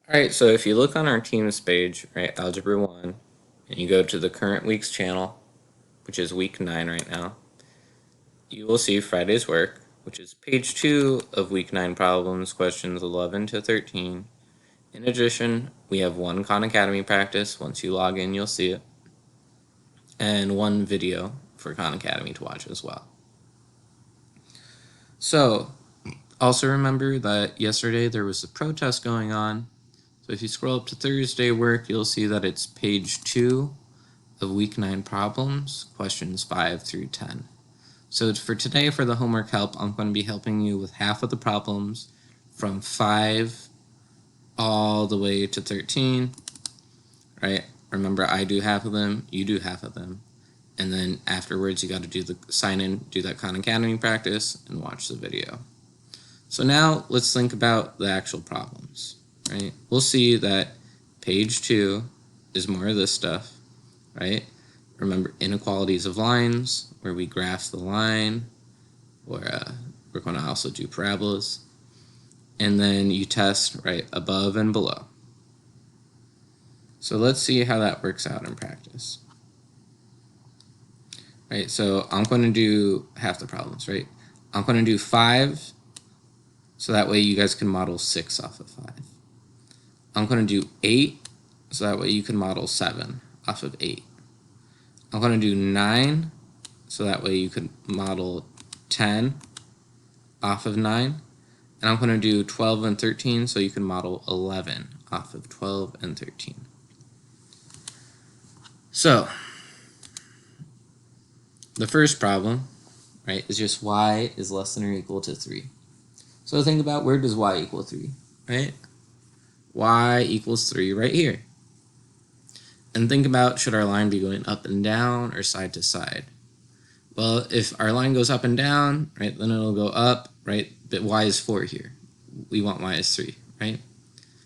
Alright, so if you look on our Teams page, right, Algebra 1, and you go to the current week's channel, which is week 9 right now, you will see Friday's work, which is page 2 of week 9 problems, questions 11 to 13. In addition, we have one Khan Academy practice. Once you log in, you'll see it. And one video for Khan Academy to watch as well. So, also remember that yesterday there was a protest going on. So if you scroll up to Thursday work, you'll see that it's page 2 of week 9 problems, questions 5 through 10. So for today, for the homework help, I'm going to be helping you with half of the problems from 5 all the way to 13, right? Remember, I do half of them, you do half of them. And then afterwards, you got to do the sign in, do that Khan Academy practice, and watch the video. So now let's think about the actual problems, right? We'll see that page 2 is more of this stuff, right? Remember inequalities of lines, where we graph the line, or we're going to also do parabolas. And then you test, right, above and below. So let's see how that works out in practice. Right, so I'm going to do half the problems, right? I'm going to do 5, so that way you guys can model 6 off of 5. I'm going to do 8, so that way you can model 7 off of 8. I'm going to do 9, so that way you can model 10 off of 9. And I'm going to do 12 and 13, so you can model 11 off of 12 and 13. So, the first problem, right, is just y is less than or equal to 3. So think about, where does y equal 3, right? Y equals 3 right here. And think about, should our line be going up and down or side to side? Well, if our line goes up and down, right, then it'll go up, right? But y is 4 here. We want y is 3, right?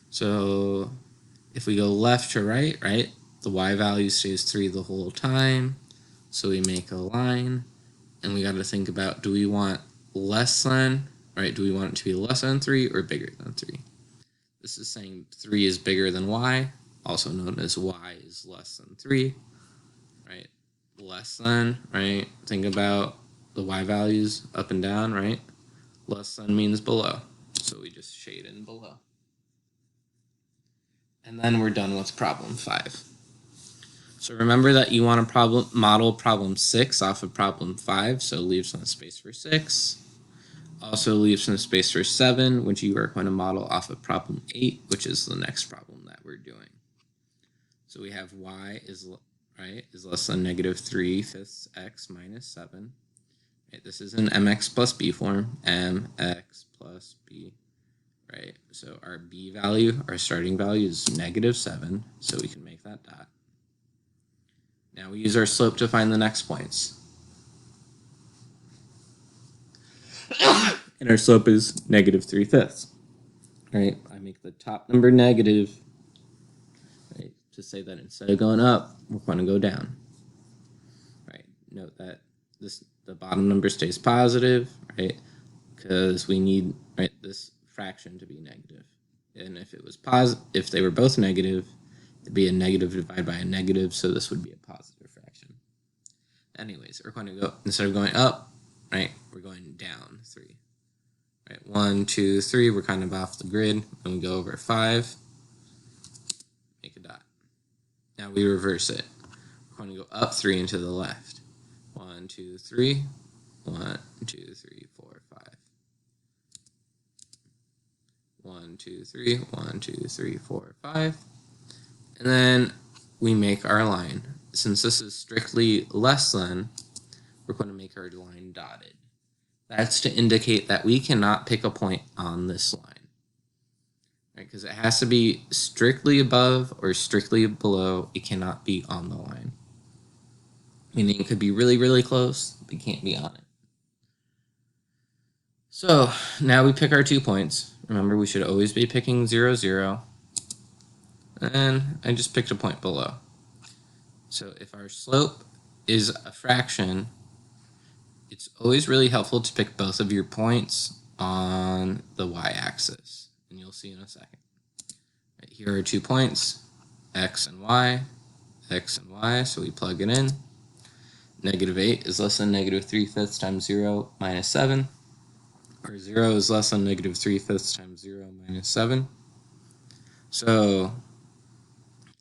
So if we go left to right, right, the y value stays 3 the whole time. So we make a line, and we got to think about, do we want less than, right? Do we want it to be less than 3 or bigger than 3? This is saying 3 is bigger than y, also known as y is less than 3, right? Less than, right? Think about the y values up and down, right? Less than means below, so we just shade in below. And then we're done with problem 5. So remember that you want to model problem 6 off of problem 5, so leave some space for 6. Also leave some space for 7, which you are going to model off of problem 8, which is the next problem that we're doing. So we have y is less than negative 3/5 x minus 7. Right, this is an mx plus b form, mx plus b. Right, so our b value, our starting value is negative 7, so we can make that dot. Now we use our slope to find the next points. And our slope is negative 3/5. Right, I make the top number negative, right, to say that instead of going up, we're going to go down. Right, note that the bottom number stays positive, right, because we need, right, this fraction to be negative. And if it was if they were both negative, it'd be a negative divided by a negative, so this would be a positive fraction. Anyways, we're going to go, instead of going up, right, we're going down 3. Right, 1, 2, 3, we're kind of off the grid, and we go over 5, make a dot. Now we reverse it. We're going to go up 3 and to the left. 1, 2, 3, 1, 2, 3, 4, 5. 1, 2, 3, 1, 2, 3, 4, 5. And then we make our line. Since this is strictly less than, we're going to make our line dotted. That's to indicate that we cannot pick a point on this line, right? Because it has to be strictly above or strictly below. It cannot be on the line. Meaning it could be really, really close, but it can't be on it. So now we pick our 2 points. Remember, we should always be picking 0, 0. And I just picked a point below. So if our slope is a fraction, it's always really helpful to pick both of your points on the y-axis, and you'll see in a second. Right, here are 2 points, x and y, so we plug it in. Negative 8 is less than negative 3/5 times 0 minus 7, or 0 is less than negative 3/5 times 0 minus 7. So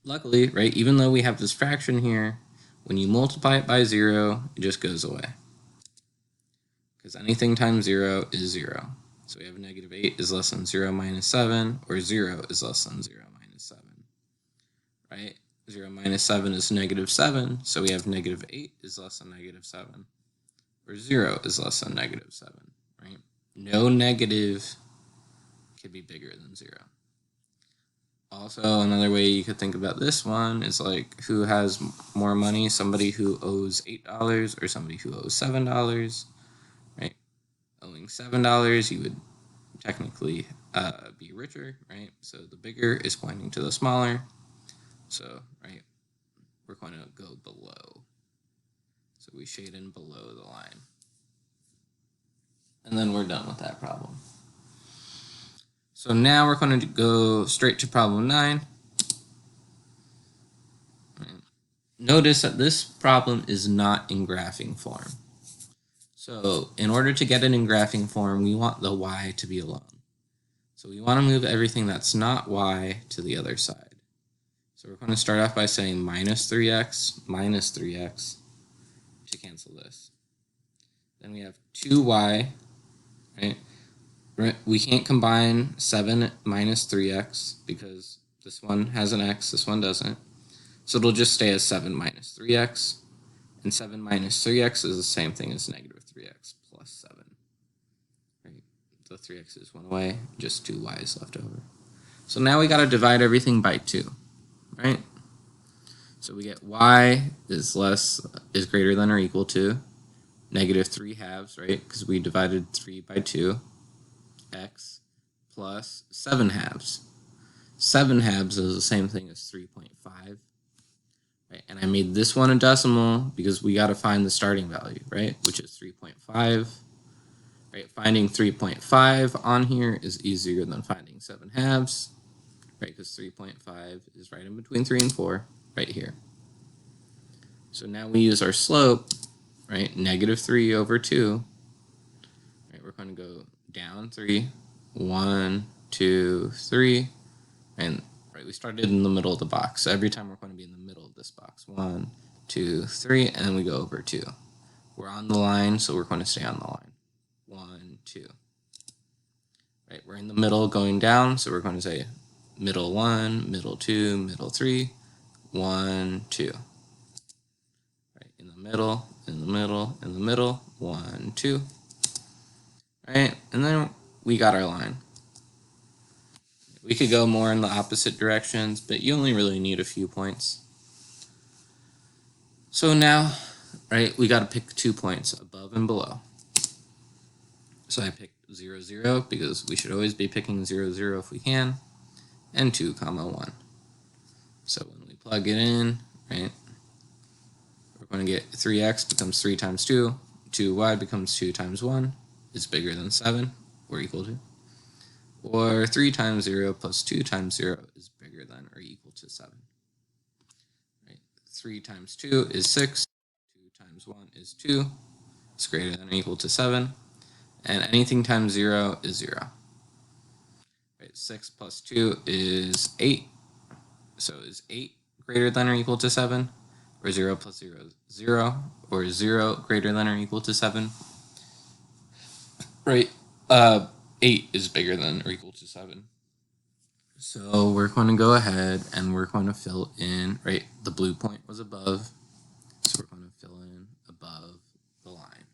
luckily, right, even though we have this fraction here, when you multiply it by 0, it just goes away. Because anything times 0 is 0. So we have negative 8 is less than 0 minus 7, or 0 is less than 0 minus 7. Right? 0 minus 7 is negative 7, so we have negative 8 is less than negative 7, or 0 is less than negative 7. Right? No negative could be bigger than 0. Also, another way you could think about this one is like, who has more money? Somebody who owes $8 or somebody who owes $7, right? Owing $7, you would technically be richer, right? So the bigger is pointing to the smaller. So, right, we're going to go below. So we shade in below the line. And then we're done with that problem. So now we're going to go straight to problem 9. Notice that this problem is not in graphing form. So in order to get it in graphing form, we want the y to be alone. So we want to move everything that's not y to the other side. So we're going to start off by saying minus 3x to cancel this. Then we have 2y, right? We can't combine 7 minus 3x because this one has an x, this one doesn't. So it'll just stay as 7 minus 3x. And 7 minus 3x is the same thing as negative 3x plus 7. Right? The 3x's went away, just 2y's left over. So now we got to divide everything by 2, right? So we get y is greater than or equal to negative 3/2, right? Because we divided 3 by 2. X plus 7/2. 7/2 is the same thing as 3.5. Right? And I made this one a decimal because we got to find the starting value, right? Which is 3.5. Right? Finding 3.5 on here is easier than finding 7/2, right? Because 3.5 is right in between 3 and 4, right here. So now we use our slope, right? Negative 3 over 2. Right? We're going to go down 3, 1, 2, 3, and right, we started in the middle of the box. So every time we're going to be in the middle of this box. 1, 2, 3, and then we go over 2. We're on the line, so we're going to stay on the line. 1, 2. Right, we're in the middle going down, so we're going to say middle 1, middle 2, middle 3, 1, 2. Right, in the middle, in the middle, in the middle, 1, 2. Right, and then we got our line. We could go more in the opposite directions, but you only really need a few points. So now, right, we got to pick 2 points, above and below. So I picked 0, 0, because we should always be picking 0, 0 if we can, and 2, 1. So when we plug it in, right, we're going to get 3x becomes 3 times 2, 2y becomes 2 times 1, is bigger than 7, or equal to. Or 3 times 0 plus 2 times 0 is bigger than or equal to 7. Right? 3 times 2 is 6, 2 times 1 is 2, it's greater than or equal to 7, and anything times 0 is 0. Right? 6 plus 2 is 8, so is 8 greater than or equal to 7, or 0 plus 0 is 0, or 0 greater than or equal to 7. Right, 8 is bigger than or equal to 7. So we're going to go ahead and we're going to fill in, right, the blue point was above, so we're going to fill in above the line.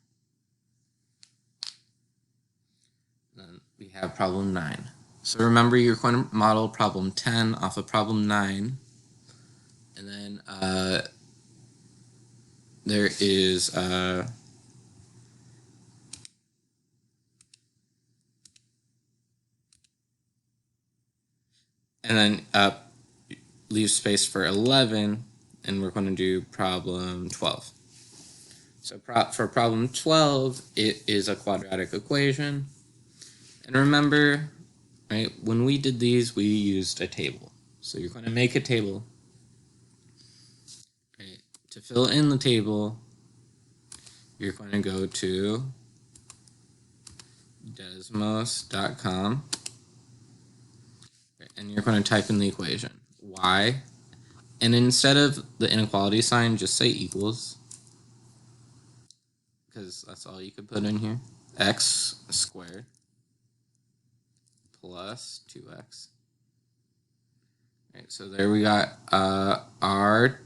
Then we have problem 9. So remember, you're going to model problem 10 off of problem 9, and then there is and then leave space for 11, and we're going to do problem 12. So for problem 12, it is a quadratic equation. And remember, right, when we did these, we used a table. So you're going to make a table. Right. To fill in the table, you're going to go to desmos.com, and you're going to type in the equation y, and instead of the inequality sign, just say equals, because that's all you could put in here. X squared plus 2x. Right, so there we got our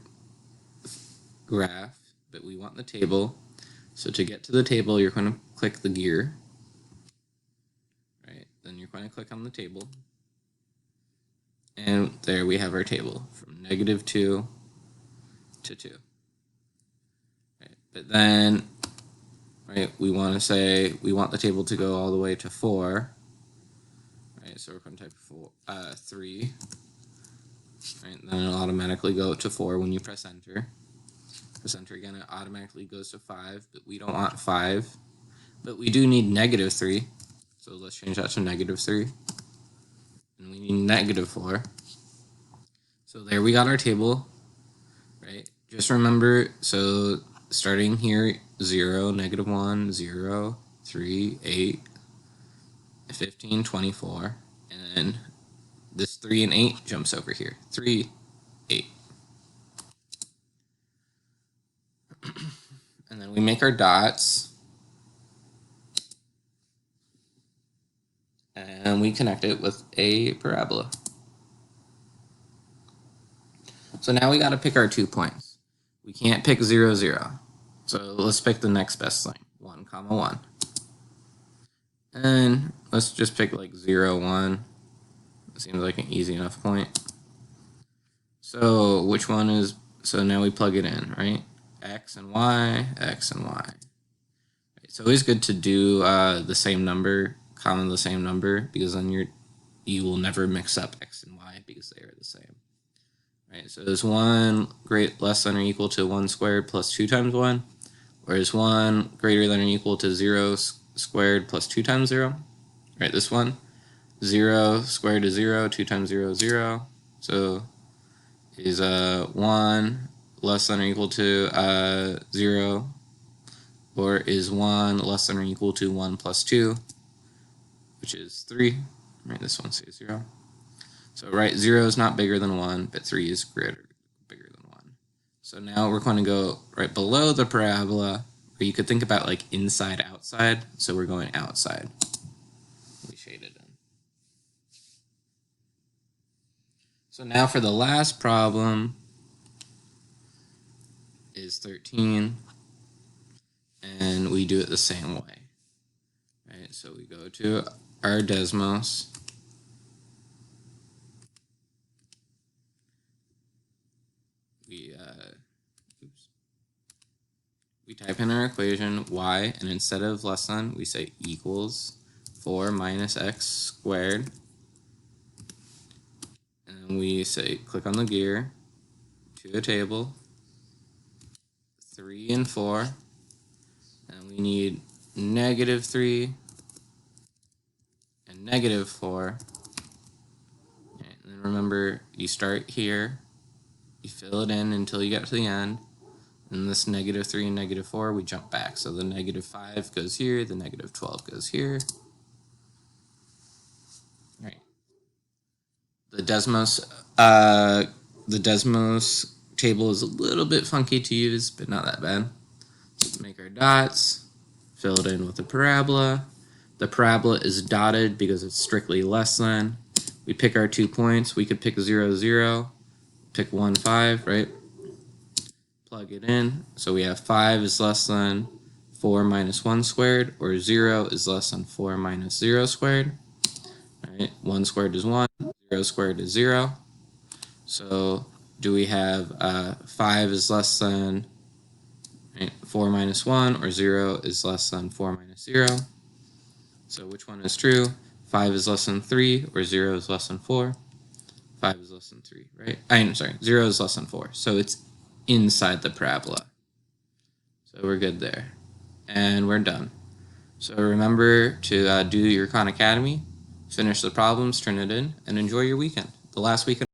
graph, but we want the table. So to get to the table, you're going to click the gear. Right, then you're going to click on the table. And there we have our table from -2 to 2. Right, but then, right, we want to say we want the table to go all the way to 4. Right, so we're going to type 3. Right, then it'll automatically go to 4 when you press enter. Press enter again, it automatically goes to 5, but we don't want 5. But we do need -3, so let's change that to -3. And we need -4. So there we got our table, right? Just remember, so starting here, 0, -1, 0, 3, 8, 15, 24, and then this 3 and 8 jumps over here. 3, 8. And then we make our dots. And we connect it with a parabola. So now we got to pick our 2 points. We can't pick 0, 0. So let's pick the next best thing, 1, 1. And let's just pick like 0, 1. It seems like an easy enough point. So which one is, so now we plug it in, right? X and Y, X and Y. It's always good to do the same number, common the same number, because then you will never mix up X and Y because they are the same. Right, so is 1 less than or equal to 1 squared plus 2 times 1? Or is 1 greater than or equal to 0 squared plus 2 times 0? Right, this one. 0 squared is 0, 2 times 0 is 0. So is 1 less than or equal to 0? Or is 1 less than or equal to 1 plus 2, which is 3? Right, this one says 0. So, right, 0 is not bigger than 1, but 3 is bigger than 1. So now we're going to go right below the parabola, or you could think about like inside, outside. So we're going outside. We shade it in. So now for the last problem is 13. And we do it the same way. Right, so we go to our Desmos. We type in our equation, y, and instead of less than, we say equals 4 minus x squared. And then we say, click on the gear, to a table, 3 and 4. And we need -3 and -4. And then remember, you start here, you fill it in until you get to the end. And this -3 and -4, we jump back. So the -5 goes here, the -12 goes here. Right. The Desmos table is a little bit funky to use, but not that bad. So make our dots, fill it in with a parabola. The parabola is dotted because it's strictly less than. We pick our 2 points. We could pick 0, 0, pick 1, 5, right? Plug it in. So we have 5 is less than 4 minus 1 squared, or 0 is less than 4 minus 0 squared. Right? 1 squared is 1, 0 squared is 0. So do we have 5 is less than 4 minus 1, or 0 is less than 4 minus 0? So which one is true? 5 is less than 3, or 0 is less than 4? 5 is less than 3, right? I'm sorry, 0 is less than 4. So it's inside the parabola. So we're good there. And we're done. So remember to do your Khan Academy, finish the problems, turn it in, and enjoy your weekend. The last weekend